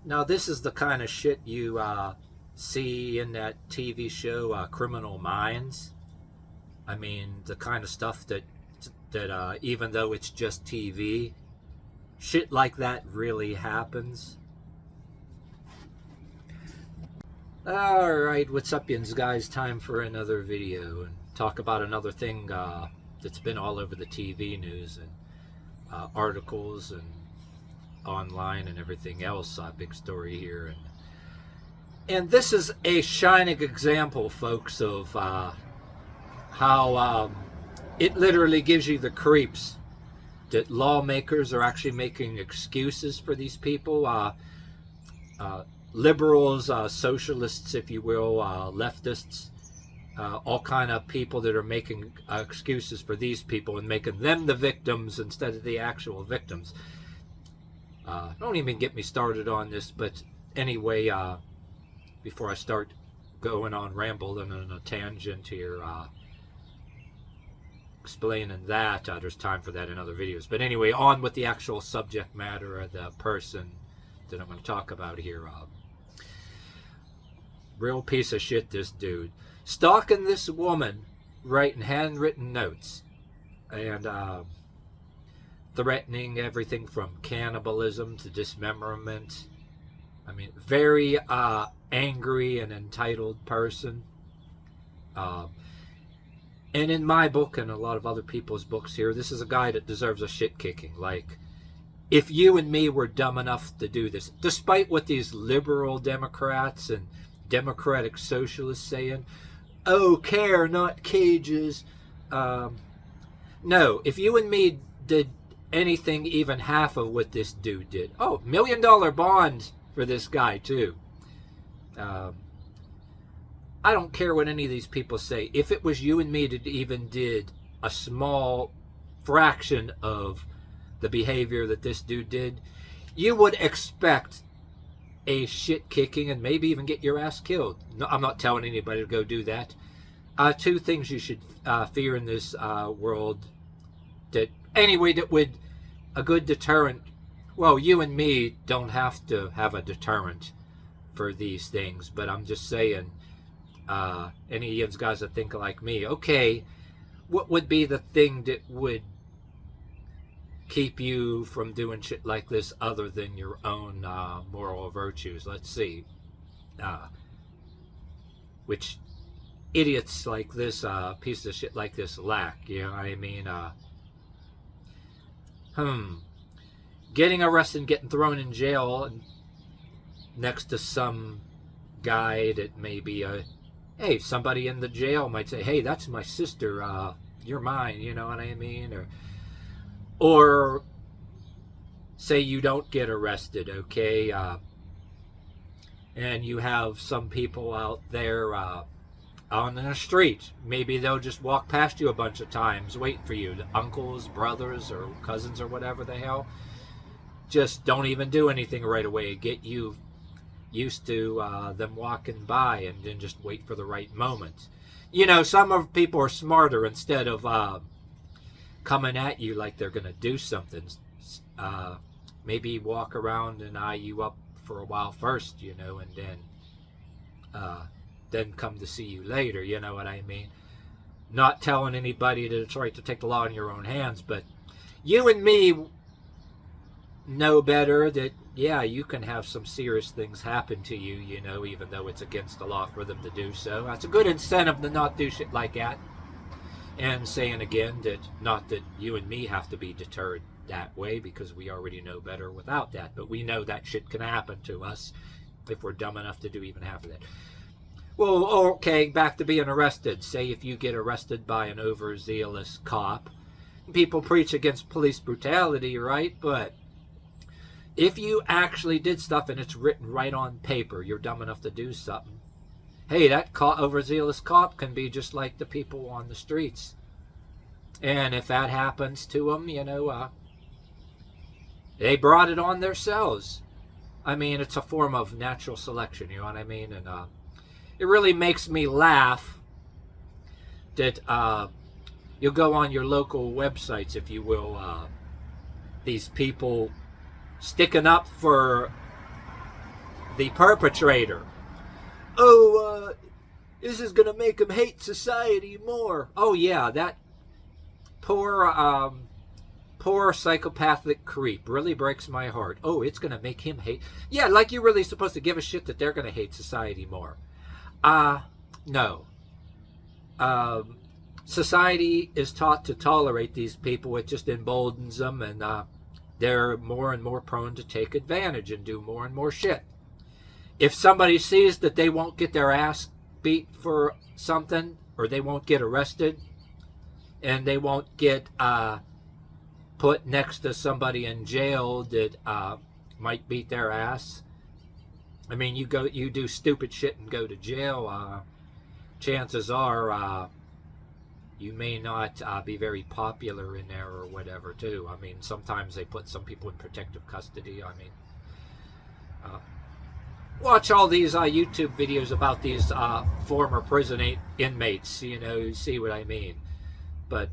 Now, this is the kind of shit you see in that TV show, Criminal Minds. I mean, the kind of stuff that even though it's just TV, shit like that really happens. Alright, what's up, yins, guys? Time for another video and talk about another thing that's been all over the TV news and articles and online and everything else. Big story here. And this is a shining example, folks, of how it literally gives you the creeps that lawmakers are actually making excuses for these people. Liberals, socialists, if you will, leftists, all kind of people that are making excuses for these people and making them the victims instead of the actual victims. Don't even get me started on this, but anyway, before I start going on rambling on a tangent here, explaining that, there's time for that in other videos. But anyway, on with the actual subject matter of the person that I'm going to talk about here. Real piece of shit, this dude. Stalking this woman, writing handwritten notes, and threatening everything from cannibalism to dismemberment. I mean, very angry and entitled person. And in my book and a lot of other people's books here, this is a guy that deserves a shit kicking. Like, if you and me were dumb enough to do this, despite what these liberal Democrats and Democratic socialists saying, oh, care, not cages. No, if you and me did anything even half of what this dude did. Oh, $1 million bond for this guy too. I don't care what any of these people say. If it was you and me that even did a small fraction of the behavior that this dude did, you would expect a shit kicking and maybe even get your ass killed. No, I'm not telling anybody to go do that. Two things you should fear in this world that anyway that would a good deterrent. Well, you and me don't have to have a deterrent for these things, but I'm just saying, any of you guys that think like me, okay, what would be the thing that would keep you from doing shit like this other than your own moral virtues? Let's see. Which idiots like this, piece of shit like this lack, you know what I mean? Getting arrested and getting thrown in jail next to some guy that maybe, hey, somebody in the jail might say, hey, that's my sister, you're mine, you know what I mean? Or say you don't get arrested, okay, and you have some people out there on the street. Maybe they'll just walk past you a bunch of times, waiting for you. Uncles, brothers, or cousins, or whatever the hell. Just don't even do anything right away. Get you used to them walking by, and then just wait for the right moment. You know, some of people are smarter. Instead of coming at you like they're going to do something, maybe walk around and eye you up for a while first, you know, and then come to see you later, you know what I mean? Not telling anybody that it's right to take the law in your own hands, but you and me know better that, yeah, you can have some serious things happen to you, you know, even though it's against the law for them to do so. That's a good incentive to not do shit like that. And saying again that not that you and me have to be deterred that way, because we already know better without that, but we know that shit can happen to us if we're dumb enough to do even half of that. Well, okay, back to being arrested. Say if you get arrested by an overzealous cop. People preach against police brutality, right? But if you actually did stuff and it's written right on paper, you're dumb enough to do something, hey, that overzealous cop can be just like the people on the streets. And if that happens to them, you know, they brought it on themselves. I mean, it's a form of natural selection, you know what I mean? And it really makes me laugh that you'll go on your local websites, if you will, these people sticking up for the perpetrator. Oh, this is going to make him hate society more. Oh, yeah, that poor psychopathic creep really breaks my heart. Oh, it's going to make him hate. Yeah, like you're really supposed to give a shit that they're going to hate society more. No. Society is taught to tolerate these people. It just emboldens them, and they're more and more prone to take advantage and do more and more shit. If somebody sees that they won't get their ass beat for something, or they won't get arrested, and they won't get put next to somebody in jail that might beat their ass. I mean, you do stupid shit and go to jail. Chances are you may not be very popular in there or whatever too. I mean, sometimes they put some people in protective custody. I mean, watch all these YouTube videos about these former prison inmates. You see what I mean. But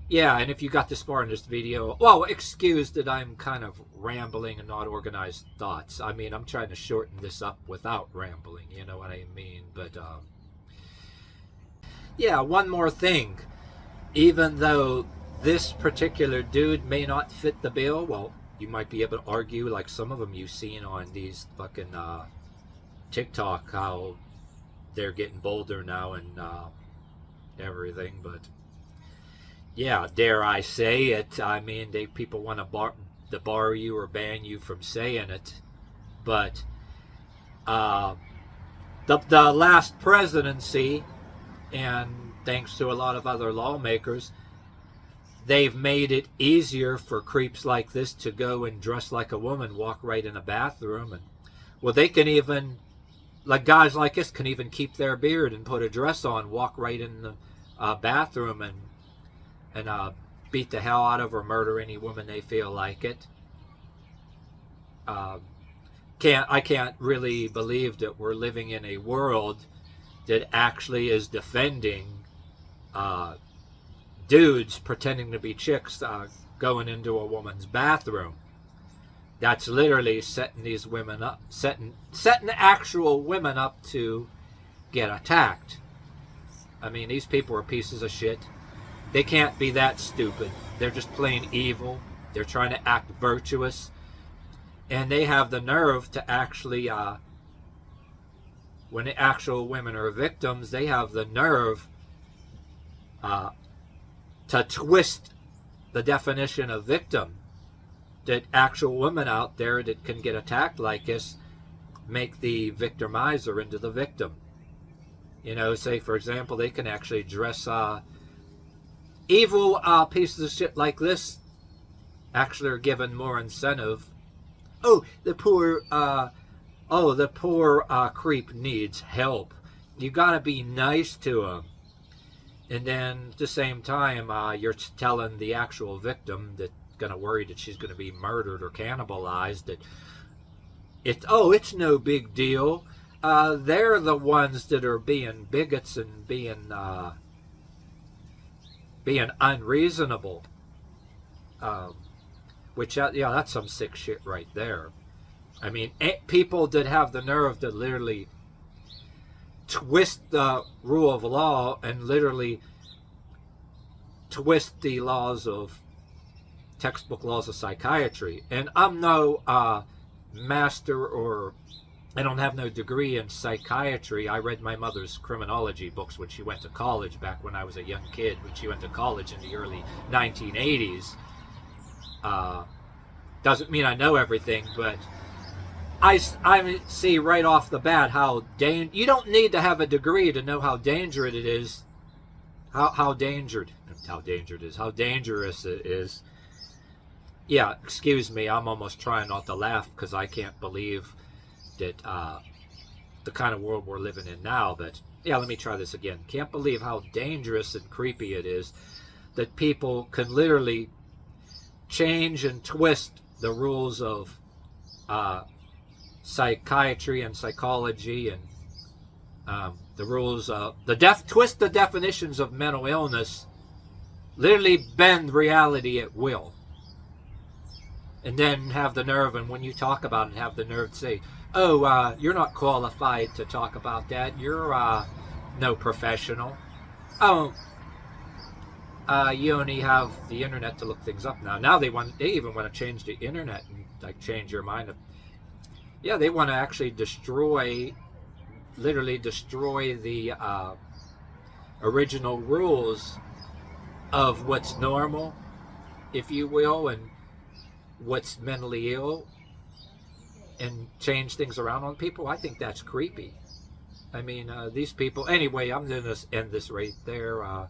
yeah, and if you got this far in this video, well, excuse that I'm kind of rambling and not organized thoughts. I mean, I'm trying to shorten this up without rambling, you know what I mean? But, yeah, one more thing. Even though this particular dude may not fit the bill, well, you might be able to argue, like some of them you've seen on these fucking TikTok, how they're getting bolder now and everything, but yeah, dare I say it? I mean, people want to bar you or ban you from saying it. But the last presidency, and thanks to a lot of other lawmakers, they've made it easier for creeps like this to go and dress like a woman, walk right in a bathroom. And well, they can even, like guys like this, can even keep their beard and put a dress on, walk right in the bathroom and beat the hell out of or murder any woman they feel like it. I can't really believe that we're living in a world that actually is defending dudes pretending to be chicks going into a woman's bathroom. That's literally setting these women up, setting actual women up to get attacked. I mean, these people are pieces of shit. They can't be that stupid. They're just plain evil. They're trying to act virtuous. And they have the nerve to actually, when the actual women are victims, they have the nerve to twist the definition of victim. That actual women out there that can get attacked like this make the victimizer into the victim. Say, for example, they can actually dress evil pieces of shit like this actually are given more incentive. Oh, the poor creep needs help. You gotta be nice to him. And then at the same time, you're telling the actual victim that's gonna worry that she's gonna be murdered or cannibalized that it's no big deal. They're the ones that are being bigots and being unreasonable. Which, that's some sick shit right there. I mean, people that have the nerve to literally twist the rule of law and literally twist the laws of textbook laws of psychiatry. And I'm no master, or I don't have no degree in psychiatry. I read my mother's criminology books when she went to college back when I was a young kid, when she went to college in the early 1980s. Doesn't mean I know everything, but I see right off the bat how you don't need to have a degree to know how dangerous it is. How dangerous it is. Yeah, excuse me, I'm almost trying not to laugh because I can't believe that the kind of world we're living in now. But yeah, let me try this again. Can't believe how dangerous and creepy it is that people can literally change and twist the rules of psychiatry and psychology, and the rules of twist the definitions of mental illness, literally bend reality at will, and then have the nerve, and when you talk about it, have the nerve to say, Oh, you're not qualified to talk about that. You're no professional. Oh, you only have the internet to look things up now. Now they even want to change the internet and like change your mind. Yeah, they want to actually literally destroy the original rules of what's normal, if you will, and what's mentally ill, and change things around on people. I think that's creepy. I mean, these people. Anyway, I'm going to end this right there.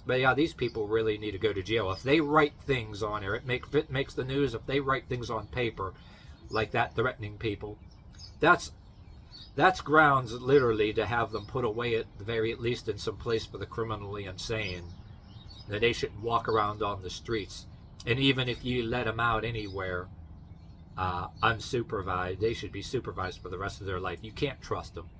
But yeah, these people really need to go to jail. If they write things on there, it makes the news. If they write things on paper like that, threatening people, that's grounds literally to have them put away at the very least in some place for the criminally insane. That they shouldn't walk around on the streets. And even if you let them out anywhere, unsupervised, they should be supervised for the rest of their life. You can't trust them.